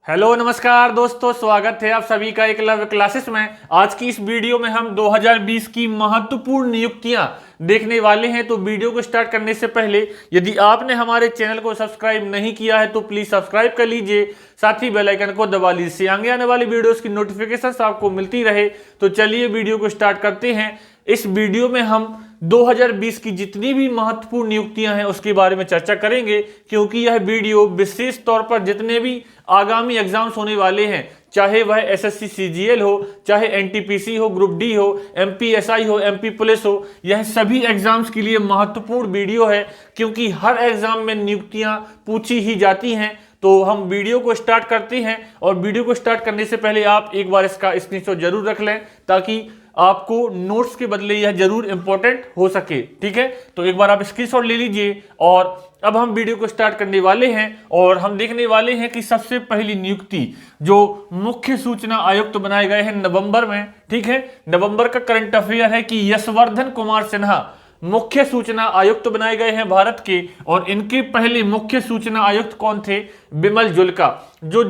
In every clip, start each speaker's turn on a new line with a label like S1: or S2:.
S1: Hello नमस्कार दोस्तों, स्वागत है आप सभी का एकलव्य क्लासेस में। आज की इस वीडियो में हम 2020 की महत्वपूर्ण नियुक्तियां देखने वाले हैं। तो वीडियो को स्टार्ट करने से पहले यदि आपने हमारे चैनल को सब्सक्राइब नहीं किया है तो प्लीज सब्सक्राइब कर लीजिए, साथ ही बेल आइकन को दबा लीजिए, आगे आने वाली वीडियोस की नोटिफिकेशन आपको मिलती रहे। तो चलिए वीडियो को स्टार्ट करते हैं। इस वीडियो में हम 2020 की जितनी भी महत्वपूर्ण नियुक्तियां हैं उसके बारे में चर्चा करेंगे, क्योंकि यह वीडियो विशेष तौर पर जितने भी आगामी एग्जाम्स होने वाले हैं, चाहे वह एसएससी सीजीएल हो, चाहे एनटीपीसी हो, ग्रुप डी हो, एमपीएसआई हो, एमपी पुलिस हो, यह सभी एग्जाम्स के लिए महत्वपूर्ण वीडियो है, क्योंकि हर एग्जाम में नियुक्तियां पूछी ही जाती हैं। तो हम वीडियो को स्टार्ट करते हैं, और वीडियो को स्टार्ट करने से पहले आप एक बार इसका स्क्रीनशॉट जरूर रख लें, ताकि आपको नोट्स के बदले यह जरूर इंपॉर्टेंट हो सके। ठीक है, तो एक बार आप स्क्रीनशॉट ले लीजिए। और अब हम वीडियो को स्टार्ट करने वाले हैं, और हम देखने वाले हैं कि सबसे पहली नियुक्ति जो मुख्य सूचना आयुक्त बनाए गए हैं नवंबर में। ठीक है, नवंबर का करंट अफेयर है कि यशवर्धन कुमार सिन्हा मुख्य सूचना आयुक्त बनाए गए हैं भारत के। और इनके पहले मुख्य सूचना आयुक्त कौन थे? बिमल जुल्का, जो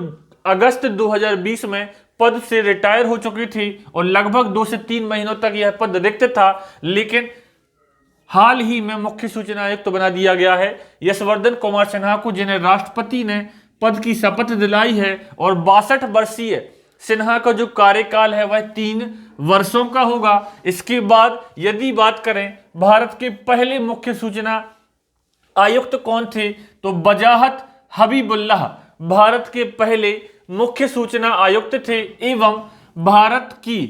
S1: अगस्त 2020 में पद से रिटायर हो चुकी थी, और लगभग 2 से 3 महीनों तक यह पद रिक्त था, लेकिन हाल ही में मुख्य सूचना आयुक्त बना दिया गया है यशवर्धन कुमार सिन्हा को, जिन्हें राष्ट्रपति ने पद की शपथ दिलाई है। और 62 वर्षीय सिन्हा का जो कार्यकाल है वह 3 वर्षों का होगा। इसके बाद यदि बात करें भारत के पहले मुख्य सूचना आयुक्त कौन थे, तो वजाहत हबीबुल्लाह भारत के पहले मुख्य सूचना आयुक्त थे। एवं भारत की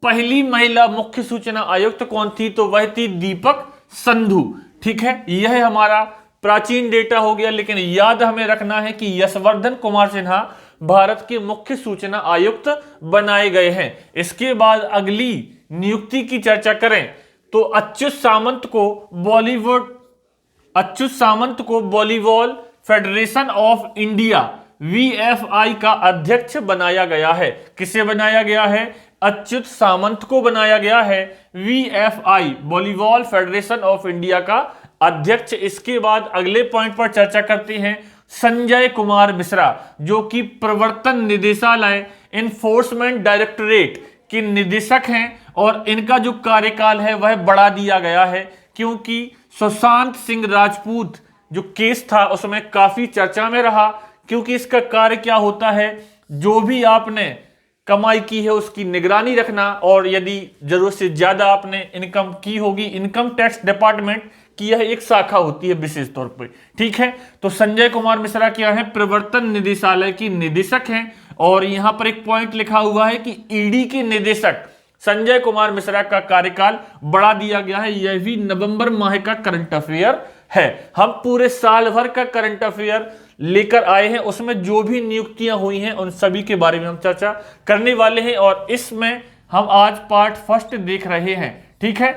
S1: पहली महिला मुख्य सूचना आयुक्त कौन थी, तो वह थी दीपक संधू। ठीक है, यह हमारा प्राचीन डेटा हो गया, लेकिन याद हमें रखना है कि यशवर्धन कुमार सिन्हा भारत के मुख्य सूचना आयुक्त बनाए गए हैं। इसके बाद अगली नियुक्ति की चर्चा करें तो अच्युत सामंत को वॉलीबॉल फेडरेशन ऑफ इंडिया वीएफआई का अध्यक्ष बनाया गया है। किसे बनाया गया है? अच्युत सामंत को बनाया गया है वीएफआई, वॉलीबॉल फेडरेशन ऑफ इंडिया का अध्यक्ष। इसके बाद अगले पॉइंट पर चर्चा करते हैं संजय कुमार मिश्रा, जो कि प्रवर्तन निदेशालय एनफोर्समेंट डायरेक्टरेट के निदेशक हैं। और इनका जो कार्यकाल है वह बढ़ा दिया गया है, क्योंकि सुशांत सिंह राजपूत जो केस था उसमें काफी चर्चा में रहा। क्योंकि इसका कार्य क्या होता है, जो भी आपने कमाई की है उसकी निगरानी रखना, और यदि जरूरत से ज्यादा आपने इनकम की होगी, इनकम टैक्स डिपार्टमेंट की यह एक शाखा होती है विशेष तौर पर। ठीक है, तो संजय कुमार मिश्रा क्या है? प्रवर्तन निदेशालय की निदेशक हैं। और यहां पर एक पॉइंट लिखा हुआ है कि ईडी के निदेशक संजय कुमार मिश्रा का कार्यकाल बढ़ा दिया गया है। यह भी नवंबर माह का करंट अफेयर है। हम पूरे साल भर का करंट अफेयर लेकर आए हैं, उसमें जो भी नियुक्तियां हुई हैं उन सभी के बारे में हम चर्चा करने वाले हैं, और इसमें हम आज पार्ट फर्स्ट देख रहे हैं। ठीक है,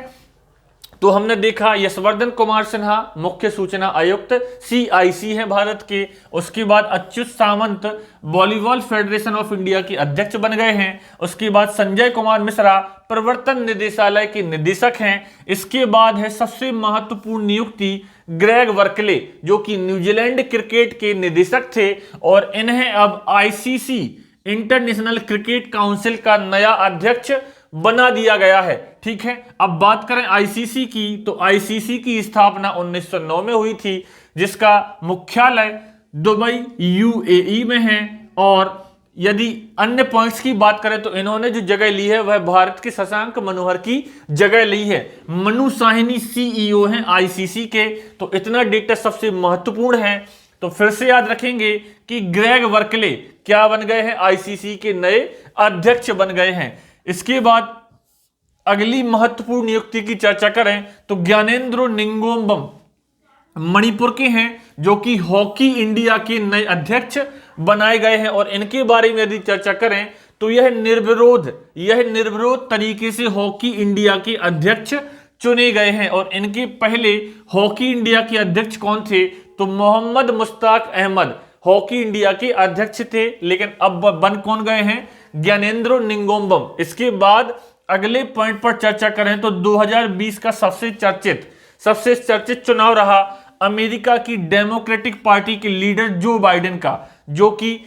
S1: तो हमने देखा यशवर्धन कुमार सिन्हा मुख्य सूचना आयुक्त सीआईसी है भारत के। उसके बाद अच्युत सामंत वॉलीबॉल फेडरेशन ऑफ इंडिया के अध्यक्ष बन गए हैं। उसके बाद संजय कुमार मिश्रा प्रवर्तन निदेशालय के निदेशक हैं। इसके बाद है सबसे महत्वपूर्ण नियुक्ति ग्रेग वर्कले, जो कि न्यूजीलैंड क्रिकेट के निदेशक थे, और इन्हें अब आईसीसी इंटरनेशनल क्रिकेट काउंसिल का नया अध्यक्ष बना दिया गया है। ठीक है, अब बात करें आईसीसी की, तो आईसीसी की स्थापना 1909 में हुई थी, जिसका मुख्यालय दुबई यूएई में है। और यदि अन्य पॉइंट्स की बात करें तो इन्होंने जो जगह ली है वह भारत के शशांक मनोहर की जगह ली है। मनु साहनी सीईओ हैं आईसीसी के। तो इतना डेटा सबसे महत्वपूर्ण है। तो फिर से याद रखेंगे कि ग्रेग वर्कले क्या बन गए हैं? आईसीसी के नए अध्यक्ष बन गए हैं। इसके बाद अगली महत्वपूर्ण नियुक्ति की चर्चा करें तो ज्ञानेंद्रो निंगोम्बम मणिपुर के हैं, जो कि हॉकी इंडिया के नए अध्यक्ष बनाए गए हैं। और इनके बारे में यदि चर्चा करें तो यह निर्विरोध तरीके से हॉकी इंडिया के अध्यक्ष चुने गए हैं। और इनके पहले हॉकी इंडिया के अध्यक्ष कौन थे? तो मोहम्मद मुश्ताक अहमद हॉकी इंडिया के अध्यक्ष थे, लेकिन अब बन कौन गए हैं? ज्ञानेंद्रो निंगोम्बम। इसके बाद अगले पॉइंट पर चर्चा करें तो 2020 का सबसे चर्चित चुनाव रहा अमेरिका की डेमोक्रेटिक पार्टी के लीडर जो बाइडेन का, जो कि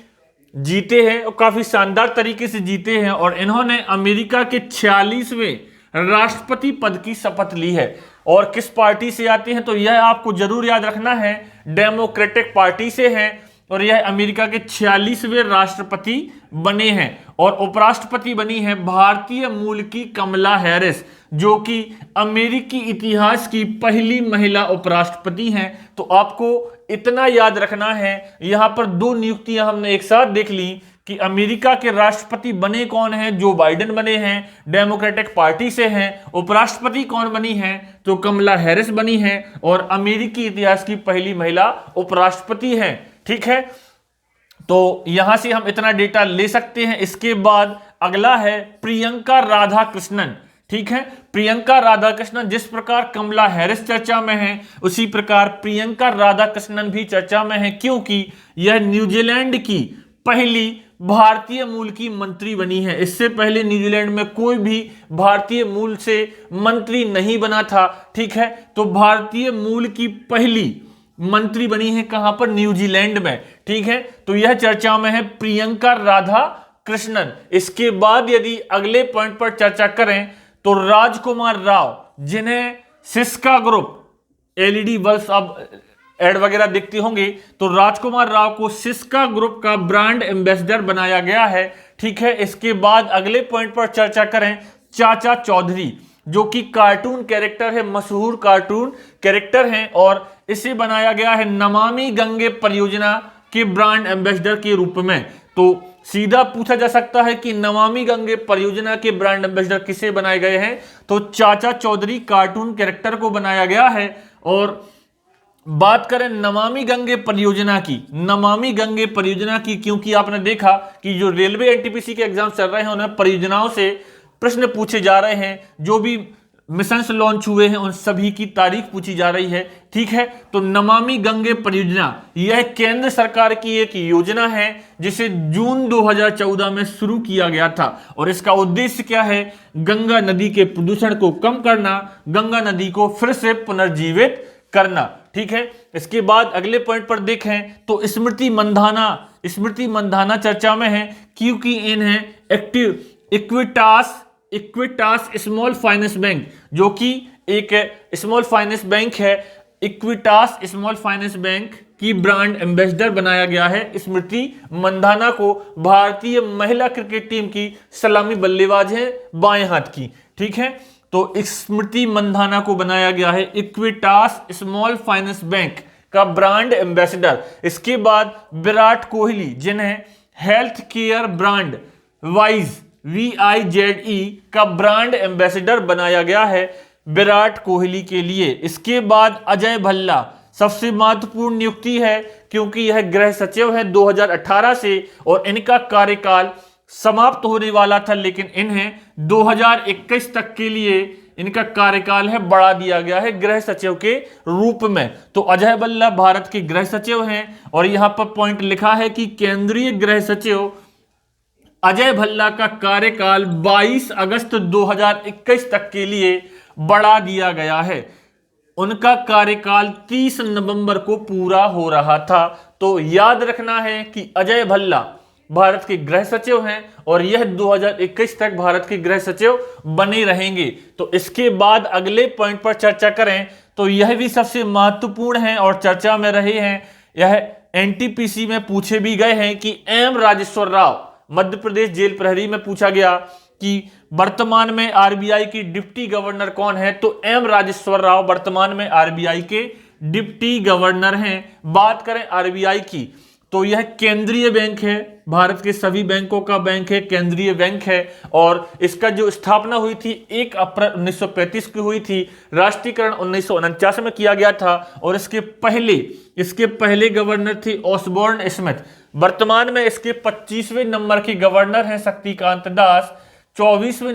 S1: जीते हैं और काफी शानदार तरीके से जीते हैं, और इन्होंने अमेरिका के 46वें राष्ट्रपति पद की शपथ ली है। और किस पार्टी से आते हैं तो यह आपको जरूर याद रखना है, डेमोक्रेटिक पार्टी से हैं, और यह अमेरिका के 46वें राष्ट्रपति बने हैं। और उपराष्ट्रपति बनी है भारतीय मूल की कमला हैरिस, जो कि अमेरिकी इतिहास की पहली महिला उपराष्ट्रपति हैं। तो आपको इतना याद रखना है। यहां पर दो नियुक्तियां हमने एक साथ देख ली कि अमेरिका के राष्ट्रपति बने कौन हैं, जो बाइडेन बने हैं, डेमोक्रेटिक पार्टी से हैं। उपराष्ट्रपति कौन बनी है तो कमला हैरिस बनी है, और अमेरिकी इतिहास की पहली महिला उपराष्ट्रपति हैं। ठीक है, तो यहां से हम इतना डेटा ले सकते हैं। इसके बाद अगला है प्रियंका राधाकृष्णन। ठीक है, प्रियंका राधाकृष्णन, जिस प्रकार कमला हैरिस चर्चा में है, उसी प्रकार प्रियंका राधाकृष्णन भी चर्चा में है, क्योंकि यह न्यूजीलैंड की पहली भारतीय मूल की मंत्री बनी है। इससे पहले न्यूजीलैंड में कोई भी भारतीय मूल से मंत्री नहीं बना था। ठीक है, तो भारतीय मूल की पहली मंत्री बनी है कहां पर, न्यूजीलैंड में। ठीक है, तो यह चर्चा में है प्रियंका राधा कृष्णन। इसके बाद यदि अगले पॉइंट पर चर्चा करें तो राजकुमार राव, जिन्हें सिस्का ग्रुप, एलईडी बल्ब अब एड वगैरह देखते होंगे, तो राजकुमार राव को सिस्का ग्रुप का ब्रांड एम्बेसडर बनाया गया है। ठीक है, इसके बाद अगले पॉइंट पर चर्चा करें चाचा चौधरी, जो कि कार्टून कैरेक्टर है, मशहूर कार्टून कैरेक्टर हैं, और इसे बनाया गया है नमामि गंगे परियोजना के ब्रांड एम्बेसडर के रूप में। तो सीधा पूछा जा सकता है कि नमामि गंगे परियोजना के ब्रांड एम्बेसडर किसे बनाए गए हैं, तो चाचा चौधरी कार्टून कैरेक्टर को बनाया गया है। और बात करें नमामि गंगे परियोजना की, नमामि गंगे परियोजना की, क्योंकि आपने देखा कि जो रेलवे एनटीपीसी के एग्जाम चल रहे हैं उन्हें परियोजनाओं से प्रश्न पूछे जा रहे हैं, जो भी मिशन लॉन्च हुए हैं उन सभी की तारीख पूछी जा रही है। ठीक है, तो नमामि गंगे परियोजना यह केंद्र सरकार की एक योजना है, जिसे जून 2014 में शुरू किया गया था, और इसका उद्देश्य क्या है, गंगा नदी के प्रदूषण को कम करना, गंगा नदी को फिर से पुनर्जीवित करना। ठीक है, इसके बाद अगले पॉइंट पर देखें तो स्मृति मंधाना, स्मृति मंधाना चर्चा में है, क्योंकि इन्हें active Equitas small finance bank, जो कि एक स्मॉल फाइनेंस बैंक है, इक्विटास स्मॉल फाइनेंस बैंक की ब्रांड एम्बेसडर बनाया गया है स्मृति मंधाना को। भारतीय महिला क्रिकेट टीम की सलामी बल्लेबाज है, बाएं हाथ की। ठीक है, तो स्मृति मंधाना को बनाया गया है इक्विटास स्मॉल फाइनेंस बैंक का ब्रांड एम्बेसडर। इसके बाद विराट कोहली, जिन्हें health care brand wise VIZE का ब्रांड एम्बेसडर बनाया गया है विराट कोहली के लिए। इसके बाद अजय भल्ला, सबसे महत्वपूर्ण नियुक्ति है, क्योंकि यह गृह सचिव है 2018 से, और इनका कार्यकाल समाप्त होने वाला था, लेकिन इन्हें 2021 तक के लिए इनका कार्यकाल है बढ़ा दिया गया है गृह सचिव के रूप में। तो अजय भल्ला भारत के गृह सचिव हैं, और यहां पर पॉइंट लिखा है कि केंद्रीय गृह सचिव अजय भल्ला का कार्यकाल 22 अगस्त 2021 तक के लिए बढ़ा दिया गया है। उनका कार्यकाल 30 नवंबर को पूरा हो रहा था। तो याद रखना है कि अजय भल्ला भारत के गृह सचिव हैं, और यह 2021 तक भारत के गृह सचिव बने रहेंगे। तो इसके बाद अगले पॉइंट पर चर्चा करें तो यह भी सबसे महत्वपूर्ण है और चर्चा में रहे हैं। यह एनटीपीसी में पूछे भी गए हैं कि एम राजेश्वर राव, मध्य प्रदेश जेल प्रहरी में पूछा गया कि वर्तमान में आरबीआई की डिप्टी गवर्नर कौन है, तो एम राजेश्वर राव वर्तमान में आरबीआई के डिप्टी गवर्नर हैं। बात करें आरबीआई की तो यह केंद्रीय बैंक है, भारत के सभी बैंकों का बैंक है, केंद्रीय बैंक है, और इसका जो स्थापना हुई थी 1 अप्रैल 1935 की हुई थी। राष्ट्रीयकरण 1949 में किया गया था, और इसके पहले गवर्नर थे ऑसबोर्न स्मिथ। वर्तमान में इसके 25वें नंबर के गवर्नर हैं शक्तिकांत दास, 24वें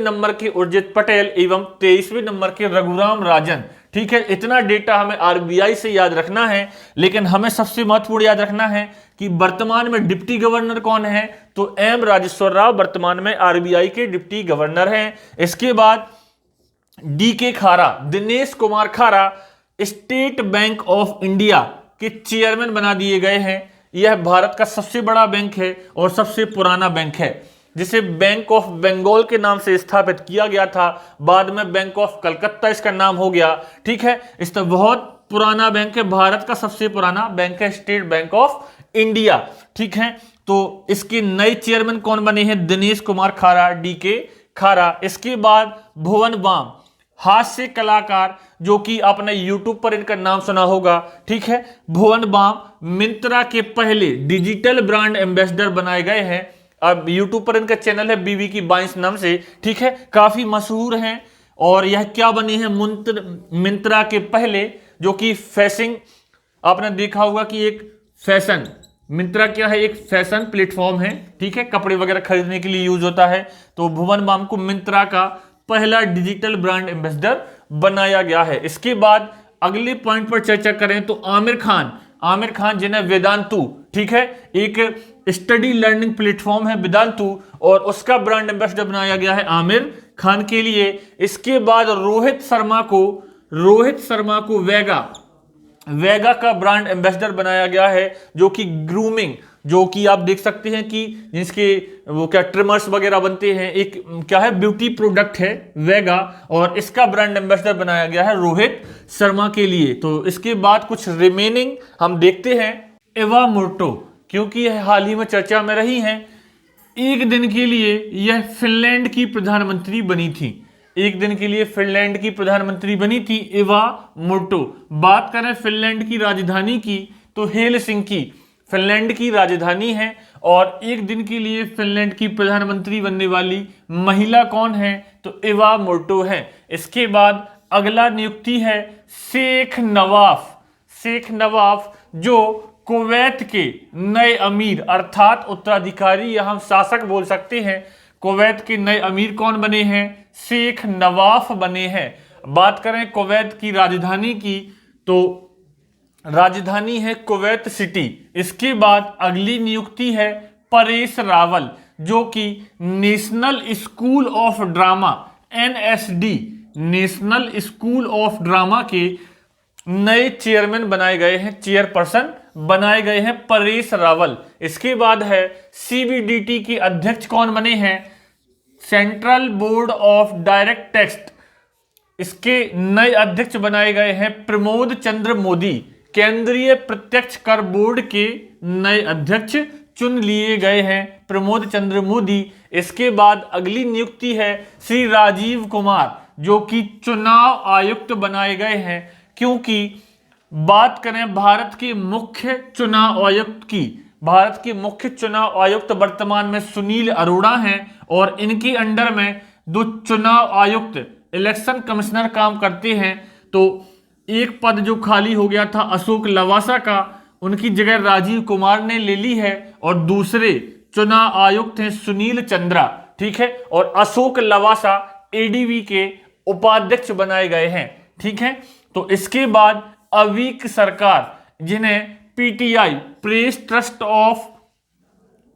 S1: नंबर के उर्जित पटेल एवं 23वें नंबर के रघुराम राजन। ठीक है, इतना डेटा हमें आरबीआई से याद रखना है, लेकिन हमें सबसे महत्वपूर्ण याद रखना है कि वर्तमान में डिप्टी गवर्नर कौन है, तो एम राजेश्वर राव वर्तमान में आरबीआई के डिप्टी गवर्नर हैं। इसके बाद डीके खारा, दिनेश कुमार खारा स्टेट बैंक ऑफ इंडिया के चेयरमैन बना दिए गए हैं। यह भारत का सबसे बड़ा बैंक है और सबसे पुराना बैंक है, जिसे बैंक ऑफ बंगाल के नाम से स्थापित किया गया था। बाद में बैंक ऑफ कलकत्ता इसका नाम हो गया। ठीक है, इस तो बहुत पुराना बैंक है, भारत का सबसे पुराना बैंक है स्टेट बैंक ऑफ इंडिया। ठीक है, तो इसके नए चेयरमैन कौन बने हैं? दिनेश कुमार खारा, DK खारा। इसके बाद भुवन बाम, हास्य कलाकार, जो कि आपने YouTube पर इनका नाम सुना होगा। ठीक है, भुवन बाम मिंत्रा के पहले डिजिटल ब्रांड एम्बेसडर बनाए गए हैं। अब YouTube पर इनका चैनल है बीवी की 22 नाम से। ठीक है, काफी मशहूर हैं। और यह क्या बने हैं? मिंत्रा के पहले, जो कि फैशन, आपने देखा होगा कि एक फैशन, मिंत्रा क्या है? एक फैशन प्लेटफॉर्म है। ठीक है, कपड़े वगैरह खरीदने के लिए यूज होता है। तो भुवन बाम को मिंत्रा का पहला डिजिटल ब्रांड एम्बेसडर बनाया गया है। इसके बाद अगले पॉइंट पर चर्चा करें तो आमिर खान जिन्हें वेदांतु, ठीक है, एक स्टडी लर्निंग प्लेटफॉर्म है वेदांतु, और उसका ब्रांड एम्बेसडर बनाया गया है आमिर खान के लिए। इसके बाद रोहित शर्मा को वेगा का ब्रांड एम्बेसडर बनाया गया है, जो कि ग्रूमिंग, जो कि आप देख सकते हैं कि जिसके वो क्या ट्रिमर्स वगैरह बनते हैं, एक क्या है, ब्यूटी प्रोडक्ट है वेगा, और इसका ब्रांड एम्बेसडर बनाया गया है रोहित शर्मा के लिए। तो इसके बाद कुछ रिमेनिंग हम देखते हैं। एवा मोर्टो, क्योंकि यह हाल ही में चर्चा में रही हैं, एक दिन के लिए यह फिनलैंड की प्रधानमंत्री बनी थी। एक दिन के लिए फिनलैंड की प्रधानमंत्री बनी थी एवा मोर्टो। बात करें फिनलैंड की राजधानी की तो हेलसिंकी फिनलैंड की राजधानी है, और एक दिन के लिए फिनलैंड की प्रधानमंत्री बनने वाली महिला कौन है? तो एवा मोर्टो है। इसके बाद अगला नियुक्ति है शेख नवाफ, जो कुवैत के नए अमीर अर्थात उत्तराधिकारी या हम शासक बोल सकते हैं। कुवैत के नए अमीर कौन बने हैं? शेख नवाफ बने हैं। बात करें कुवैत की राजधानी की तो राजधानी है कुवैत सिटी। इसके बाद अगली नियुक्ति है परेश रावल, जो कि national school of drama NSD national school of drama के नए चेयरमैन बनाए गए हैं, चेयरपर्सन बनाए गए हैं परेश रावल। इसके बाद है CBDT के अध्यक्ष कौन बने हैं? Central board of direct tax, इसके नए अध्यक्ष बनाए गए हैं प्रमोद चंद्र मोदी। केंद्रीय प्रत्यक्ष कर बोर्ड के नए अध्यक्ष चुन लिए गए हैं प्रमोद चंद्र मोदी। इसके बाद अगली नियुक्ति है श्री राजीव कुमार, जो कि चुनाव आयुक्त बनाए गए हैं। क्योंकि बात करें भारत के मुख्य चुनाव आयुक्त वर्तमान में सुनील अरोड़ा हैं, और इनके अंडर में 2 चुनाव आयुक्त इलेक्शन कमिश्नर काम करते हैं। तो एक पद जो खाली हो गया था अशोक लवासा का, उनकी जगह राजीव कुमार ने ले ली है, और दूसरे चुनाव आयुक्त हैं सुनील चंद्रा। ठीक है, और अशोक लवासा ADB के उपाध्यक्ष बनाए गए हैं। ठीक है, तो इसके बाद अवीक सरकार, जिन्हें PTI press trust of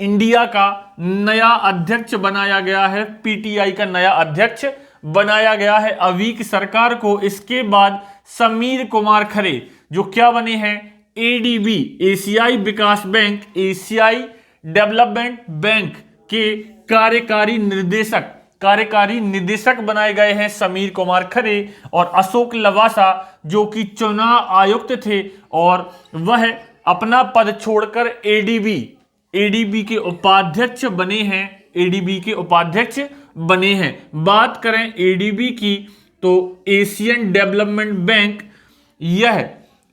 S1: India का नया अध्यक्ष बनाया गया है, PTI का नया अध्यक्ष बनाया गया है अवीक सरकार को। इसके बाद समीर कुमार खरे, जो क्या बने हैं? ADB एशियाई विकास बैंक, एशियाई डेवलपमेंट बैंक के कार्यकारी निदेशक बनाए गए हैं समीर कुमार खरे। और अशोक लवासा, जो कि चुनाव आयुक्त थे, और वह अपना पद छोड़कर ADB के उपाध्यक्ष बने हैं। बात करें ADB की तो एशियन डेवलपमेंट बैंक, यह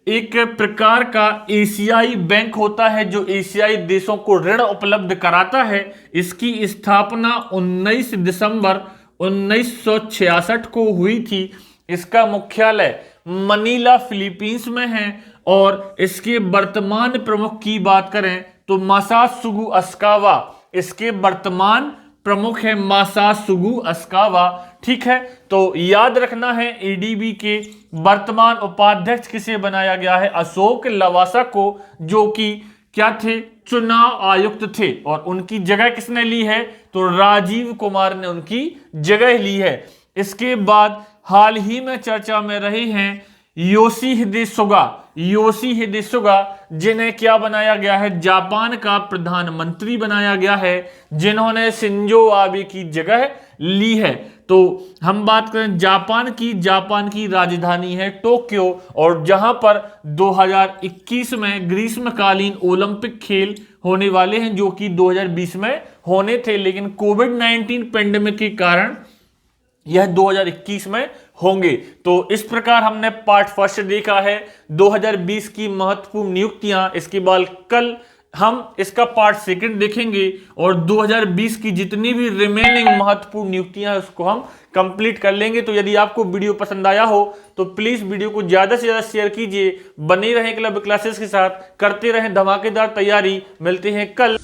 S1: एक प्रकार का एशियाई बैंक होता है जो एशियाई देशों को ऋण उपलब्ध कराता है। इसकी स्थापना 19 दिसंबर 1966 को हुई थी। इसका मुख्यालय मनीला फिलीपींस में है, और इसके वर्तमान प्रमुख की बात करें तो मासासुगु अस्कावा, इसके वर्तमान प्रमुख है मासासुगु अस्कावा। ठीक है, तो याद रखना है ADB के वर्तमान उपाध्यक्ष किसे बनाया गया है? अशोक लवासा को, जो कि क्या थे? चुनाव आयुक्त थे। और उनकी जगह किसने ली है? तो राजीव कुमार ने उनकी जगह ली है। इसके बाद हाल ही में चर्चा में रहे हैं योशिहिदे सुगा, जिन्हें क्या बनाया गया है, जापान का प्रधानमंत्री बनाया गया है, जिन्होंने शिंजो आबे की जगह ली है। तो हम बात करें जापान की राजधानी है टोक्यो, और जहां पर 2021 में ग्रीष्मकालीन ओलंपिक खेल होने वाले हैं, जो कि 2020 में होने थे, लेकिन कोविड-19 पेंडेमिक के कारण यह 2021 में होंगे। तो इस प्रकार हमने पार्ट फर्स्ट देखा है 2020 की महत्वपूर्ण नियुक्तियां। इसके बाद कल हम इसका पार्ट सेकंड देखेंगे और 2020 की जितनी भी रिमेनिंग महत्वपूर्ण नियुक्तियां हैं उसको हम कंप्लीट कर लेंगे। तो यदि आपको वीडियो पसंद आया हो तो प्लीज वीडियो को ज्यादा से ज्यादा शेयर कीजिए। बने रहें क्लब क्लासेस के साथ, करते रहें धमाकेदार तैयारी। मिलते हैं कल।